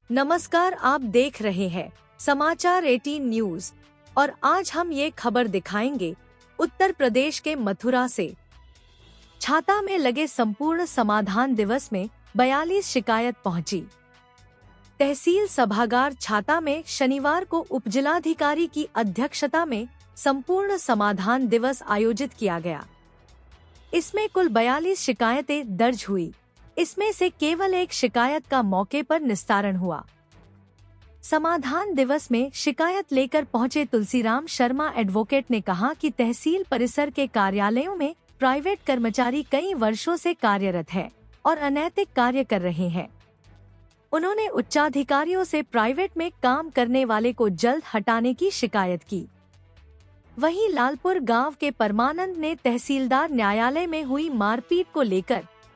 नमस्कार, आप देख रहे हैं समाचार 18 न्यूज और आज हम ये खबर दिखाएंगे उत्तर प्रदेश के मथुरा से। छाता में लगे संपूर्ण समाधान दिवस में 42 शिकायत पहुंची। तहसील सभागार छाता में शनिवार को उपजिलाधिकारी की अध्यक्षता में संपूर्ण समाधान दिवस आयोजित किया गया। इसमें कुल 42 शिकायतें दर्ज हुई। इसमें से केवल एक शिकायत का मौके पर निस्तारण हुआ। समाधान दिवस में शिकायत लेकर पहुंचे तुलसीराम शर्मा एडवोकेट ने कहा कि तहसील परिसर के कार्यालयों में प्राइवेट कर्मचारी कई वर्षों से कार्यरत है और अनैतिक कार्य कर रहे हैं। उन्होंने उच्चाधिकारियों से प्राइवेट में काम करने वाले को जल्द हटाने की शिकायत की। वहीं लालपुर गांव के परमानंद ने तहसीलदार न्यायालय में हुई मारपीट को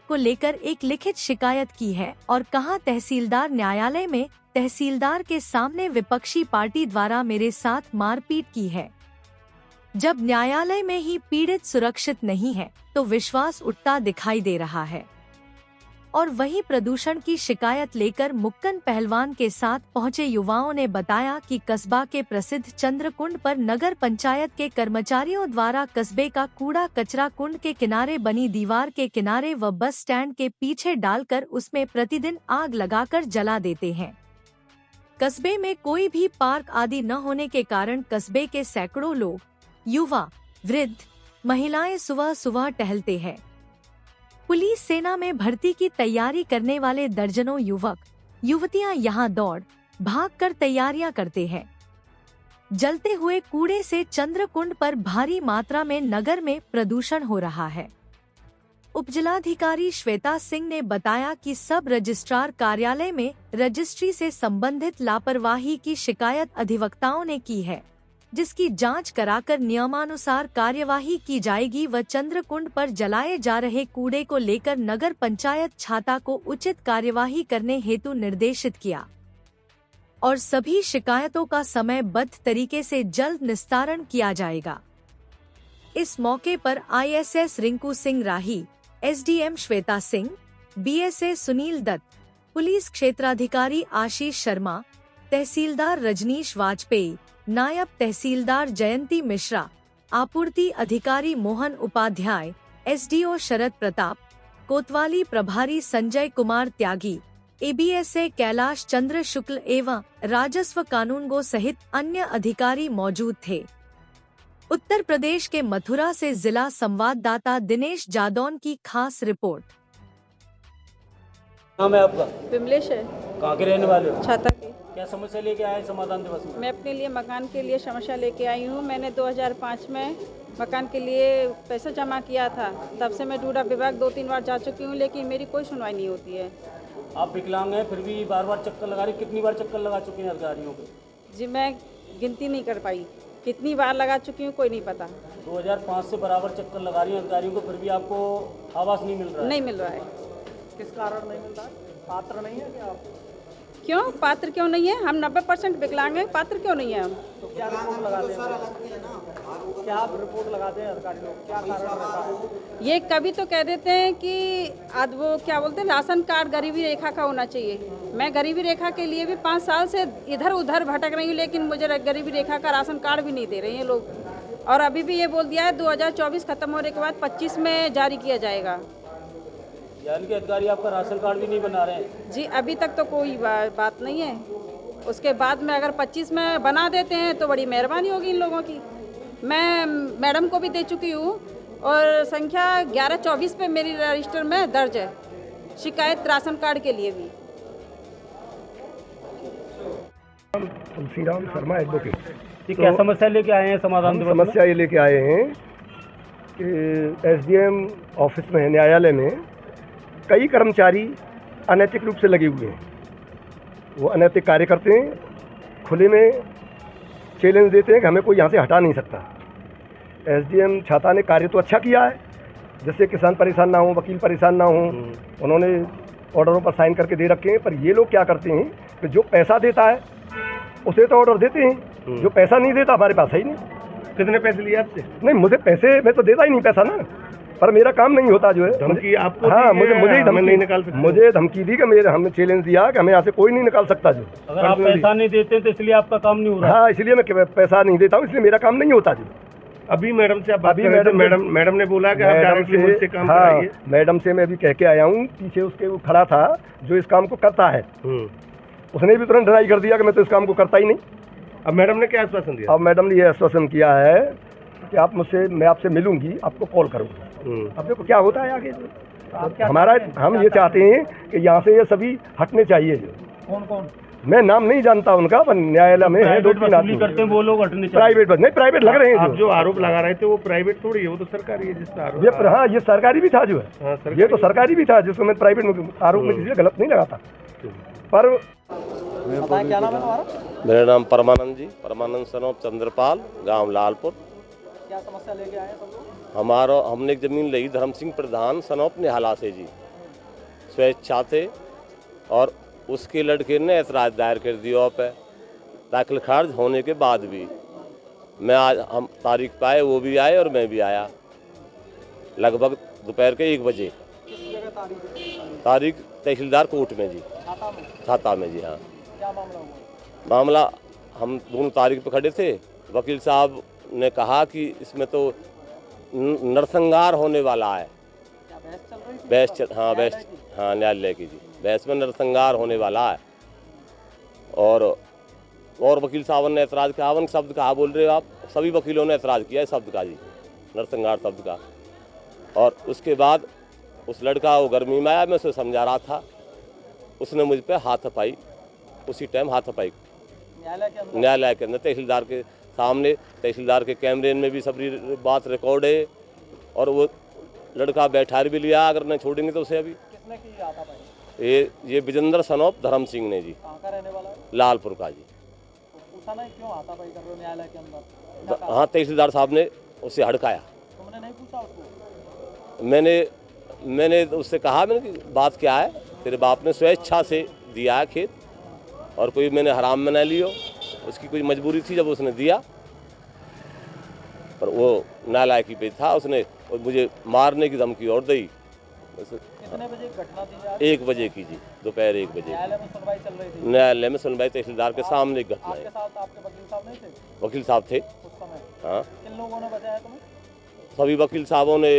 लेकर एक लिखित शिकायत की है और कहा, तहसीलदार न्यायालय में तहसीलदार के सामने विपक्षी पार्टी द्वारा मेरे साथ मारपीट की है। जब न्यायालय में ही पीड़ित सुरक्षित नहीं है तो विश्वास उठता दिखाई दे रहा है। और वहीं प्रदूषण की शिकायत लेकर मुक्कन पहलवान के साथ पहुंचे युवाओं ने बताया कि कस्बा के प्रसिद्ध चंद्रकुंड पर नगर पंचायत के कर्मचारियों द्वारा कस्बे का कूड़ा कचरा कुंड के किनारे बनी दीवार के किनारे व बस स्टैंड के पीछे डालकर उसमें प्रतिदिन आग लगाकर जला देते हैं। कस्बे में कोई भी पार्क आदि न होने के कारण कस्बे के सैकड़ों लोग, युवा, वृद्ध, महिलाएं सुबह सुबह टहलते हैं। पुलिस सेना में भर्ती की तैयारी करने वाले दर्जनों युवक युवतियां यहां दौड़ भाग कर तैयारियां करते हैं। जलते हुए कूड़े से चंद्रकुंड पर भारी मात्रा में नगर में प्रदूषण हो रहा है। उपजिलाधिकारी श्वेता सिंह ने बताया कि सब रजिस्ट्रार कार्यालय में रजिस्ट्री से संबंधित लापरवाही की शिकायत अधिवक्ताओं ने की है, जिसकी जांच कराकर नियमानुसार कार्यवाही की जाएगी व चंद्रकुंड पर जलाए जा रहे कूड़े को लेकर नगर पंचायत छाता को उचित कार्यवाही करने हेतु निर्देशित किया और सभी शिकायतों का समयबद्ध तरीके से जल्द निस्तारण किया जाएगा। इस मौके पर ISS Rinku Singh Rahi, SDM Shweta Singh, BSA Sunil Dutt, police क्षेत्राधिकारी आशीष शर्मा, तहसीलदार रजनीश वाजपेयी, नायब तहसीलदार जयंती मिश्रा, आपूर्ति अधिकारी मोहन उपाध्याय, SDO शरद प्रताप, कोतवाली प्रभारी संजय कुमार त्यागी, ABSA कैलाश चंद्र शुक्ल एवं राजस्व कानूनगो सहित अन्य अधिकारी मौजूद थे। उत्तर प्रदेश के मथुरा से जिला संवाददाता दिनेश जादौन की खास रिपोर्ट। नाम है आपका? विमलेश है। कहाँ के रहने वाले हो? छाता के। क्या समस्या लेके आए समाधान दिवस में? मैं अपने लिए मकान के लिए समस्या लेके आई हूँ। मैंने 2005 में मकान के लिए पैसा जमा किया था। तब से मैं डूडा विभाग 2-3 बार जा चुकी हूँ, लेकिन मेरी कोई सुनवाई नहीं होती है। आप विकलांग हैं फिर भी बार बार चक्कर लगा रही, कितनी बार चक्कर लगा चुके हैं अधिकारियों को? जी मैं गिनती नहीं कर पाई, कितनी बार लगा चुकी हूँ कोई नहीं पता। 2005 से बराबर चक्कर लगा रही हैं अधिकारियों को, फिर भी आपको आवास नहीं मिल रहा है? नहीं मिल रहा है। किस कारण नहीं मिल रहा है? पात्र नहीं है क्या आप? क्यों पात्र क्यों नहीं है? हम 90% विकलांग हैं, पात्र क्यों नहीं है हम? तो क्या रिपोर्ट लगाते हैं? क्या आप रिपोर्ट लगाते हैं अधिकारियों? क्या कारण रहता है? ये कभी तो कह देते हैं कि आज वो क्या बोलते हैं, राशन कार्ड गरीबी रेखा का होना चाहिए। मैं गरीबी रेखा के लिए भी 5 साल से इधर उधर भटक रही हूँ, लेकिन मुझे गरीबी रेखा का राशन कार्ड भी नहीं दे रहे हैं लोग। और अभी भी ये बोल दिया है 2024 खत्म होने के बाद 25 में जारी किया जाएगा। यानी कि अधिकारी आपका राशन कार्ड भी नहीं बना रहे हैं? जी अभी तक तो कोई बात नहीं है। उसके बाद में अगर 25 में बना देते हैं तो बड़ी मेहरबानी होगी इन लोगों की। मैं मैडम को भी दे चुकी हूँ और संख्या 1124 पे मेरी रजिस्टर में दर्ज है शिकायत राशन कार्ड के लिए भी। तुलसीराम शर्मा एडवोकेट। तो क्या समस्या लेके आए हैं समाधान दिवस में? समस्या ये लेके आए हैं कि SDM ऑफिस में, न्यायालय में कई कर्मचारी अनैतिक रूप से लगे हुए हैं। वो अनैतिक कार्य करते हैं, खुले में चैलेंज देते हैं कि हमें कोई यहाँ से हटा नहीं सकता। SDM छाता ने कार्य तो अच्छा किया है, जिससे किसान परेशान ना हो, वकील परेशान ना हो। उन्होंने ऑर्डरों पर साइन करके दे रखे हैं, पर ये लोग क्या करते हैं कि जो पैसा देता है उसे तो ऑर्डर देते हैं, जो पैसा नहीं देता हमारे पास है ही नहीं। कितने पैसे लिए आपसे? नहीं, मुझे पैसे, मैं तो देता ही नहीं पैसा ना। पर मेरा काम नहीं होता जो है। धमकी आपको हाँ, दी है, मुझे ही हमें नहीं निकाल धमकी, सकते। मुझे धमकी दी कि मेरे हमें चैलेंज दिया कि हमें यहाँ से कोई नहीं निकाल सकता जो। अगर आप पैसा नहीं देते तो इसलिए आपका काम नहीं हो रहा। हाँ, इसलिए मैं पैसा नहीं देता हूँ, इसलिए मेरा काम नहीं होता जो। अभी मैडम से आप बात अभी कर रहे थे, मैडम मैडम ने बोला कि आप डायरेक्टली मुझसे काम हाँ, कराइए। मैडम से मैं अभी कह के आया हूँ, पीछे उसके वो खड़ा था जो इस काम को करता है, उसने भी तुरंत डिनाई कर दिया कि मैं तो इस काम को करता ही नहीं। अब मैडम ने क्या आश्वासन दिया? अब मैडम ने ये आश्वासन किया है कि आप मुझसे, मैं आपसे मिलूंगी, आपको कॉल करूँगी। अब देखो क्या होता है आगे। हमारा हम ये चाहते हैं कि यहाँ से ये सभी हटने चाहिए जो। कौन कौन? मैं नाम नहीं जानता उनका, पर न्यायालय में है 2-3 आदमी करते हैं वो लोग हटने चाहिए। प्राइवेट बस नहीं, प्राइवेट लग रहे हैं आप जो आरोप लगा रहे थे वो प्राइवेट थोड़ी है, वो तो सरकारी है जिसका आरोप। ये हाँ, ये सरकारी भी था जो है। हाँ, सरकारी। ये तो सरकारी भी था जिसको मैं प्राइवेट में आरोप में इसलिए गलत नहीं लगाता। पर बताएं क्या नाम है तुम्हारा? मेरा नाम परमानंद जी, परमानंद सनोप चंद्रपाल, गांव लालपुर। क्या समस्या लेके आए हैं सब लोग? हमने एक ज़मीन ली धर्म सिंह प्रधान सनोप निहाला से जी, स्वेच्छा थे, और उसके लड़के ने ऐतराज़ दायर कर दिया पे दाखिल खारिज होने के बाद भी। मैं आज हम तारीख पाए, वो भी आए और मैं भी आया, लगभग दोपहर के 1 बजे। किस जगह तारीख तहसीलदार कोर्ट में जी, छाता में जी। हाँ, क्या मामला हुआ? मामला हम दोनों तारीख पे खड़े थे, वकील साहब ने कहा कि इसमें तो नरसंहार होने वाला है। क्या बहस चल रही थी? बहस, हाँ, न्यायालय की जी, बहस में नरसंहार होने वाला है। और वकील साहब ने ऐतराज़ किया, हवन शब्द कहा बोल रहे हो आप, सभी वकीलों ने ऐतराज़ किया है शब्द का जी, नरसंहार शब्द का। और उसके बाद उस लड़का वो गर्मी में आया, मैं उसे समझा रहा था, उसने मुझ पर हाथापाई, उसी टाइम हाथापाई न्यायालय के अंदर, तहसीलदार के सामने, तहसीलदार के कैमरे में भी सब बात रिकॉर्ड है। और वो लड़का बैठा भी लिया, अगर नहीं छोड़ेंगे तो उसे। अभी किसने की आता भाई? ये विजेंद्र सनोप धर्म सिंह ने जी, कहाँ का रहने वाला है? लालपुर का जी। तो पूछा नहीं क्यों आता भाई कर रहे हो न्यायालय के अंदर? हाँ, तहसीलदार साहब ने उसे हड़काया। तुमने नहीं पूछा उसको? मैंने उससे कहा, मैंने कि बात क्या है, तेरे बाप ने स्वेच्छा से दिया है खेत, और कोई मैंने हराम में न लियो, उसकी कोई मजबूरी थी जब उसने दिया। पर वो नालायकी पे था, उसने और मुझे मारने की धमकी और दी। कितने बजे घटना थी आज? 1 बजे की जी, दोपहर 1 बजे। न्यायालय में सुनवाई चल रही थी? न्यायालय में सुनवाई तहसीलदार के सामने की घटना आपके है। साथ आपके वकील साहब नहीं थे वकील साहब थे। उस समय? हाँ, किन लोगों ने बचाया तुम्हें? सभी वकील साहबों ने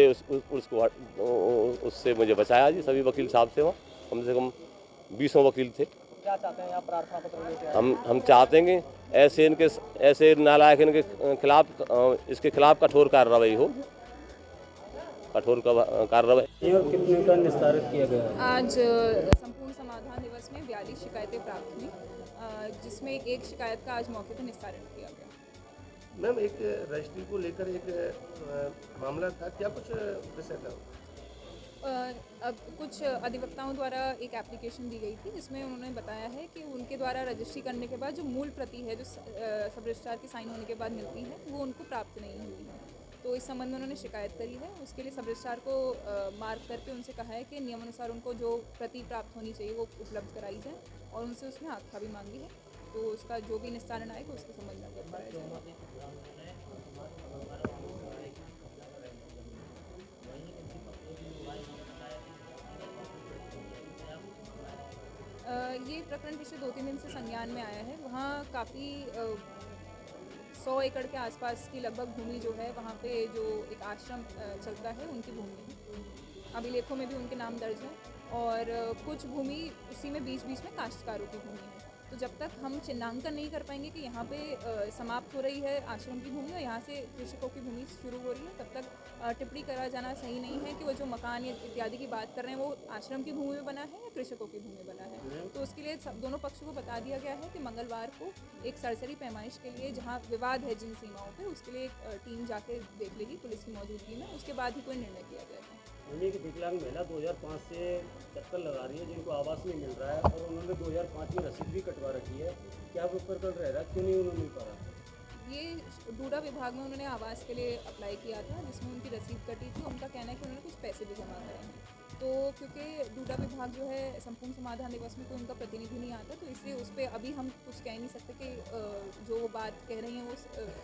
उससे मुझे बचाया जी। सभी वकील साहब थे, वहाँ कम से कम 20 वकील थे। क्या चाहते हैं आप प्रार्थना पत्र लेके आए? हम चाहते हैं कि ऐसे नालायक इनके खिलाफ, इसके खिलाफ कठोर कार्रवाई हो, कठोर कार्रवाई। कितने का निस्तारित किया गया? आज संपूर्ण समाधान दिवस में 42 शिकायतें प्राप्त हुई, जिसमें एक शिकायत का आज मौके पर निस्तारण किया गया। मैम, एक रजिस्ट्री को लेकर एक मामला था, क्या कुछ विषय था? अब कुछ अधिवक्ताओं द्वारा एक एप्लीकेशन दी गई थी, जिसमें उन्होंने बताया है कि उनके द्वारा रजिस्ट्री करने के बाद जो मूल प्रति है, जो सब रजिस्ट्रार के साइन होने के बाद मिलती है, वो उनको प्राप्त नहीं हुई है। तो इस संबंध में उन्होंने शिकायत करी है। उसके लिए सब रजिस्ट्रार को मार्क करके उनसे कहा है कि नियमानुसार उनको जो प्रति प्राप्त होनी चाहिए वो उपलब्ध कराई जाए, और उनसे उसमें आख्या भी मांगी है। तो उसका जो भी निस्तारण आएगा उसके संबंध में बताया जाएगा। ये प्रकरण पिछले 2-3 दिन से संज्ञान में आया है। वहाँ काफ़ी 100 एकड़ के आसपास की लगभग भूमि जो है, वहाँ पे जो एक आश्रम चलता है, उनकी भूमि है। अभिलेखों में भी उनके नाम दर्ज है, और कुछ भूमि उसी में बीच बीच में काश्तकारों की भूमि है। तो जब तक हम चिन्हांकन नहीं कर पाएंगे कि यहाँ पे समाप्त हो रही है आश्रम की भूमि और यहाँ से कृषकों की भूमि शुरू हो रही है, तब तक टिप्पणी करा जाना सही नहीं है कि वो जो मकान या इत्यादि की बात कर रहे हैं वो आश्रम की भूमि में बना है या कृषकों की भूमि में बना है। तो उसके लिए दोनों पक्षों को बता दिया गया है कि मंगलवार को एक सरसरी पैमाइश के लिए, जहाँ विवाद है जिन सीमाओं पर, उसके लिए एक टीम जाके देख लेगी पुलिस की मौजूदगी में। उसके बाद ही कोई निर्णय किया जाएगा। उन्हीं की विकलांग महिला 2005 से चक्कर लगा रही है, जिनको आवास नहीं मिल रहा है, और उन्होंने 2005 में रसीद भी कटवा रखी है। क्या वो प्रकरण रह रहा है, क्यों नहीं उन्होंने मिल पा रहा? ये डूडा विभाग में उन्होंने आवास के लिए अप्लाई किया था, जिसमें उनकी रसीद कटी थी। उनका कहना है कि उन्होंने कुछ पैसे भी जमा कराए हैं। तो क्योंकि डूडा विभाग जो है संपूर्ण समाधान दिवस में कोई उनका प्रतिनिधि नहीं आता, तो इसलिए उस पर अभी हम कुछ कह नहीं सकते कि जो वो बात कह रही हैं वो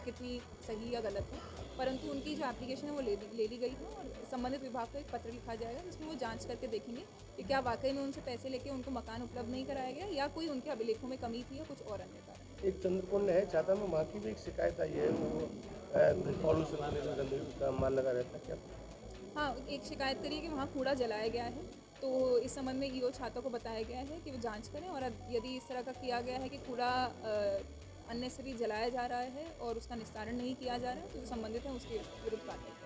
कितनी सही या गलत है। परंतु उनकी जो एप्लीकेशन है वो ले ली गई है और संबंधित विभाग को एक पत्र लिखा जाएगा जिसमें वो जांच करके देखेंगे कि क्या वाकई में उनसे पैसे लेके उनको मकान उपलब्ध नहीं कराया गया या कोई उनके अभिलेखों में कमी थी या कुछ और अन्य कारण। एक चंद्रकुंड है छाता में, वहाँ की भी एक शिकायत आई है, वो पॉल्यूशन गंदगी का माल लगा रहता है क्या? हाँ, एक शिकायत करिए कि वहाँ कूड़ा जलाया गया है, तो इस संबंध में ईओ छाता को बताया गया है कि वो जांच करें और यदि इस तरह का किया गया है कि कूड़ा अननेसेसरी जलाया जा रहा है और उसका निस्तारण नहीं किया जा रहा है तो जो संबंधित है उसके विरुद्ध कार्रवाई।